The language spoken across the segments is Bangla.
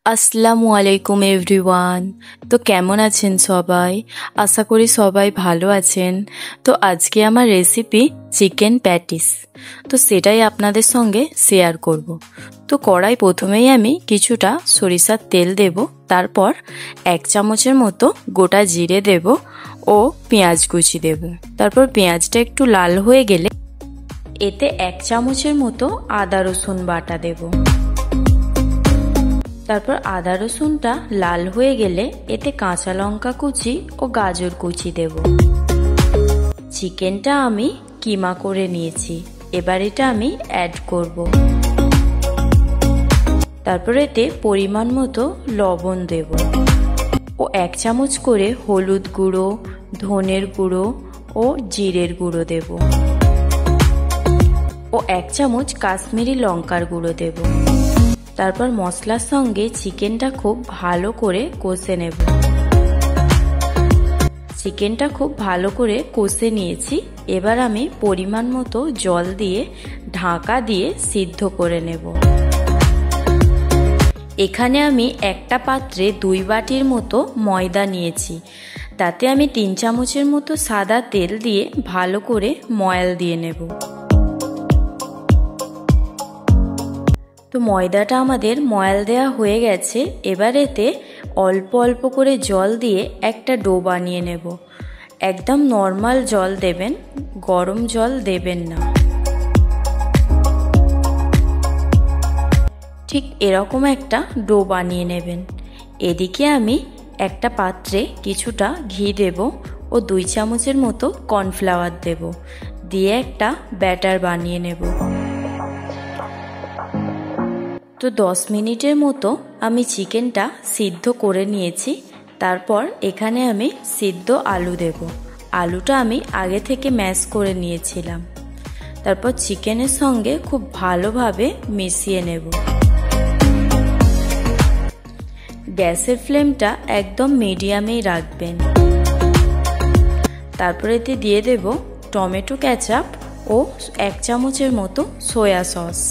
আসসালামু আলাইকুম এভরিওয়ান। তো কেমন আছেন সবাই? আশা করি সবাই ভালো আছেন। তো আজকে আমার রেসিপি চিকেন প্যাটিস। তো সেটাই আপনাদের সঙ্গে শেয়ার করব। তো কড়াই প্রথমেই আমি কিছুটা সরিষার তেল দেব, তারপর 1 চামচের মতো গোটা জিরে দেব ও পেঁয়াজ কুচি দেব। তারপর পেঁয়াজটা একটু লাল হয়ে গেলে এতে 1 চামচের মতো আদা রসুন বাটা দেব। তারপর আদা রসুনটা লাল হয়ে গেলে এতে কাঁচা লঙ্কা কুচি ও গাজর কুচি দেব। চিকেনটা আমি কিমা করে নিয়েছি, এবার এটা আমি অ্যাড করব। তারপর এতে পরিমাণ মতো লবণ দেব ও 1 চামচ করে হলুদ গুঁড়ো, ধনের গুঁড়ো ও জিরের গুঁড়ো দেব ও 1 চামচ কাশ্মীরি লঙ্কার গুঁড়ো দেব। তারপর মশলার সঙ্গে চিকেনটা খুব ভালো করে কষে নেব। চিকেনটা খুব ভালো করে কষে নিয়েছি, এবার আমি পরিমাণ মতো জল দিয়ে ঢাকা দিয়ে সিদ্ধ করে নেব। এখানে আমি একটা পাত্রে 2 বাটির মতো ময়দা নিয়েছি, তাতে আমি 3 চামচের মতো সাদা তেল দিয়ে ভালো করে ময়াল দিয়ে নেব। তো ময়দাটা আমাদের ময়াল দেওয়া হয়ে গেছে, এবার এতে অল্প অল্প করে জল দিয়ে একটা ডো বানিয়ে নেব। একদম নর্মাল জল দেবেন, গরম জল দেবেন না। ঠিক এরকম একটা ডো বানিয়ে নেবেন। এদিকে আমি একটা পাত্রে কিছুটা ঘি দেব ও 2 চামচের মতো কর্নফ্লাওয়ার দেব, দিয়ে একটা ব্যাটার বানিয়ে নেব। তো 10 মিনিটের মতো আমি চিকেনটা সিদ্ধ করে নিয়েছি। তারপর এখানে আমি সিদ্ধ আলু দেব। আলুটা আমি আগে থেকে ম্যাশ করে নিয়েছিলাম। তারপর চিকেনের সঙ্গে খুব ভালোভাবে মিশিয়ে নেব। গ্যাসের ফ্লেমটা একদম মিডিয়ামেই রাখবেন। তারপর এতে দিয়ে দেব টমেটো কেচাপ ও 1 চামচের মতো সয়া সস।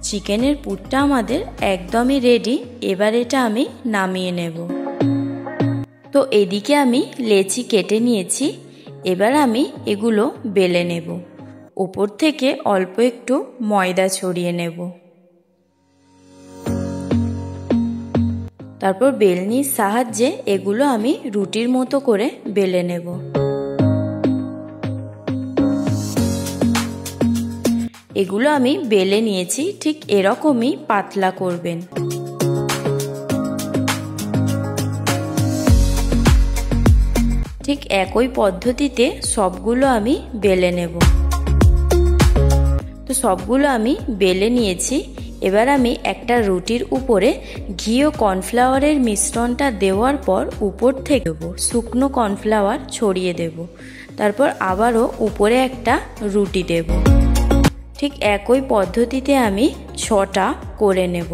চিকেনের পুরটা আমাদের একদমই রেডি, এবার এটা আমি নামিয়ে নেব। তো এদিকে আমি লেচি কেটে নিয়েছি, এবার আমি এগুলো বেলে নেব। উপর থেকে অল্প একটু ময়দা ছড়িয়ে নেব। তারপর বেলনির সাহায্যে এগুলো আমি রুটির মতো করে বেলে নেব। এগুলো আমি বেলে নিয়েছি, ঠিক এরকমই পাতলা করবেন। ঠিক একই পদ্ধতিতে সবগুলো আমি বেলে নেব। তো সবগুলো আমি বেলে নিয়েছি, এবার আমি একটা রুটির উপরে ঘি ও কর্নফ্লাওয়ারের মিশ্রণটা দেওয়ার পর উপর থেকে শুকনো কর্নফ্লাওয়ার ছড়িয়ে দেব। তারপর আবারও উপরে একটা রুটি দেব। ঠিক একই পদ্ধতিতে আমি 6টা করে নেব।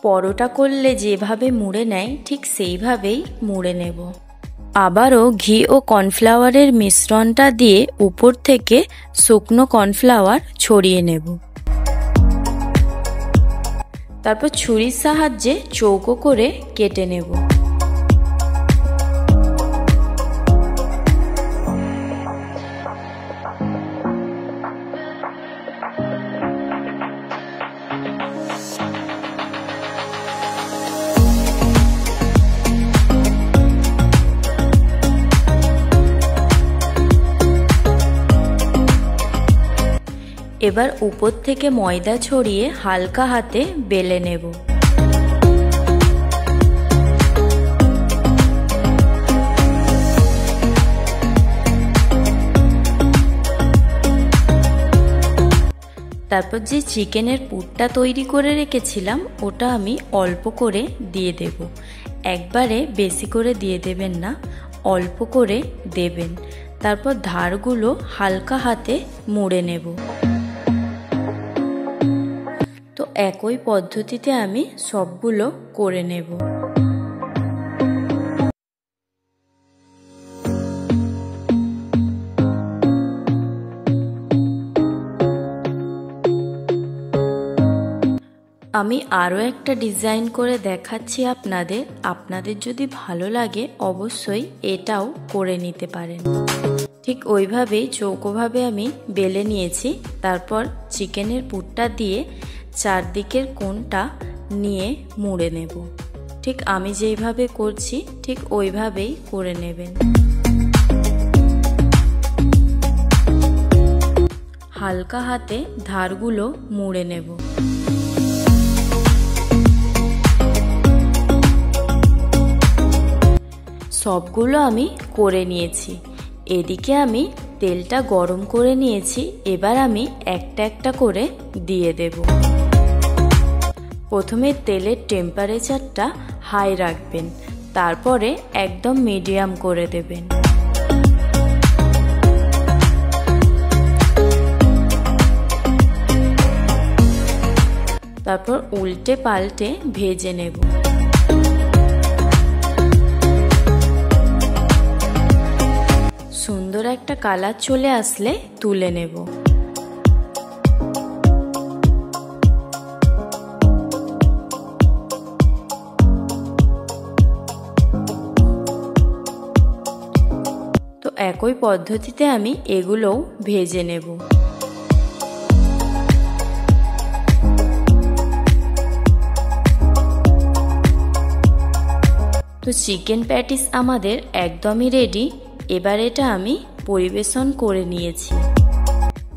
পরোটা করলে যেভাবে মুড়ে নেয় ঠিক সেইভাবেই মুড়ে নেব। আবারও ঘি ও কর্নফ্লাওয়ারের মিশ্রণটা দিয়ে উপর থেকে শুকনো কর্নফ্লাওয়ার ছড়িয়ে নেব। তারপর ছুরির সাহায্যে চৌকো করে কেটে নেব। এবার উপর থেকে ময়দা ছড়িয়ে হালকা হাতে বেলে নেব। তারপর যে চিকেনের পুরটা তৈরি করে রেখেছিলাম ওটা আমি অল্প করে দিয়ে দেব। একবারে বেশি করে দিয়ে দেবেন না, অল্প করে দেবেন। তারপর ধারগুলো হালকা হাতে মুড়ে নেব। তো একই পদ্ধতিতে আমি সবগুলো করে নেব। আমি আরও একটা ডিজাইন করে দেখাচ্ছি আপনাদের যদি ভালো লাগে অবশ্যই এটাও করে নিতে পারেন। ঠিক ওইভাবেই চৌকোভাবে আমি বেলে নিয়েছি। তারপর চিকেনের পুরটা দিয়ে চারদিকের কোণটা নিয়ে মুড়ে নেব। ঠিক আমি যেইভাবে করছি ঠিক ওইভাবেই করে নেবেন। হালকা হাতে ধারগুলো মুড়ে নেব। সবগুলো আমি করে নিয়েছি। এদিকে আমি তেলটা গরম করে নিয়েছি। এবার আমি একটা একটা করে দিয়ে দেব। প্রথমে তেলের টেম্পারেচারটা হাই রাখবেন, তারপরে একদম মিডিয়াম করে দেবেন। তারপর উল্টে পাল্টে ভেজে নেব। সুন্দর একটা কালার চলে আসলে তুলে নেব। তো একই পদ্ধতিতে আমি এগুলোও ভেজে নেব। তো চিকেন প্যাটিস আমাদের একদমই রেডি। এবার এটা আমি পরিবেশন করে নিয়েছি।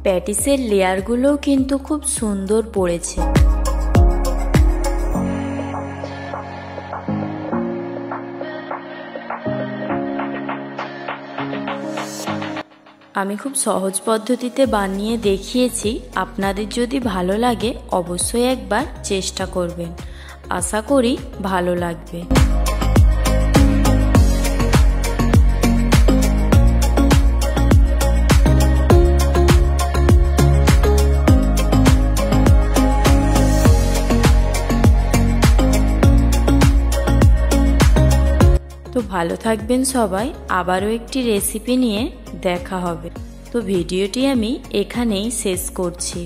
প্যাটিসের লেয়ারগুলোও কিন্তু খুব সুন্দর পড়েছে। আমি খুব সহজ পদ্ধতিতে বানিয়ে দেখিয়েছি। আপনাদের যদি ভালো লাগে অবশ্যই একবার চেষ্টা করবেন। আশা করি ভালো লাগবে। তো ভালো থাকবেন সবাই। আবারও একটি রেসিপি নিয়ে দেখা হবে। তো ভিডিওটি আমি এখানেই শেষ করছি।